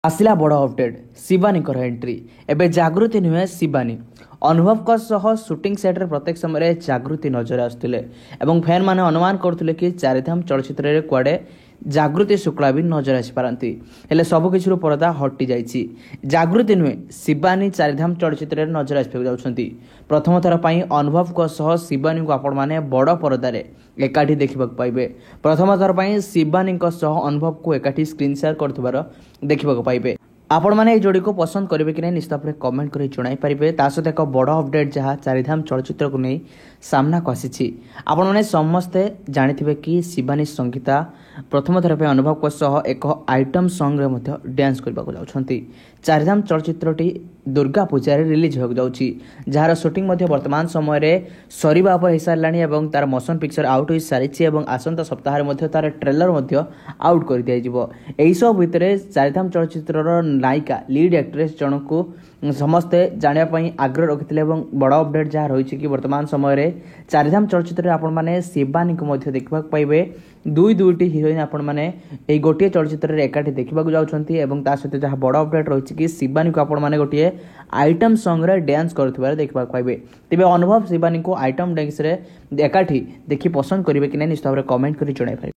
आसला बड़ update Shivani entry एबे जागृति नुहे शिवानी अनुभव शूटिंग सेट्रे प्रत्येक समय जागृति नजर आसुले फैन माने अनुमान करते कि चारिधाम चलचित्र कुआडे जागृति शुक्ला भी नजर आसीपारती हेले सबकिछु परदा हटि जाइछि। जागृति नुहे शिवानी चारिधाम चलचित्र नजर आसपाक प्रथम थर पर अनुभव शिवानी को आपण मैंने बड़ परदार एकाठी देखा पाइबे। प्रथम थर पर शिवानी अनुभव को एकाठी स्क्रीन शेयर कर देखा पाइबे। आपण मैंने जोड़ी को पसंद करेंगे कि नहीं निश्चित भाव कमेंट कर जन पारे। सहित एक बड़ अपडेट जहाँ चारिधाम चलचित्र को नहीं सामना को आसी आपण मैंने समस्ते जानी कि शिवानी संगीता प्रथम थर पर अनुभव को एक आइटम सॉन्ग रे डांस करने को जाउछंती। चारिधाम चलचित्रटी दुर्गा पूजा रिलीज हो जाउछि जार शूटिंग वर्तमान समय सरीबा पर हो सारानी तार मोशन पिक्चर आउट हो सारी आसंता सप्ताह तार ट्रेलर आउट कर दिया। यही सब भितर चारिधाम चलचित्र नायिका लीड एक्ट्रेस जनक को समस्ते जानापी आग्रह रखिते बड़ अपडेट जहाँ रही कि वर्तमान समय चारिधाम चलचित्र आपण मैंने शिवानी को देखा पाइबे। दुईटी हिरोइन आपण मैंने गोटे चलचित्र एकाठी देखा जाउछंती सहित जहाँ बड़ अपडेट रही कि शिवानी को आपण मैंने गोटे आइटम सॉन्ग रे डांस कर देखा पाइबे। तेज अनुभव शिवानी को आइटम डांस रे एकाठी देखि पसंद करेंगे कि नहीं निश्चित भाव कमेंट कर जन पारे।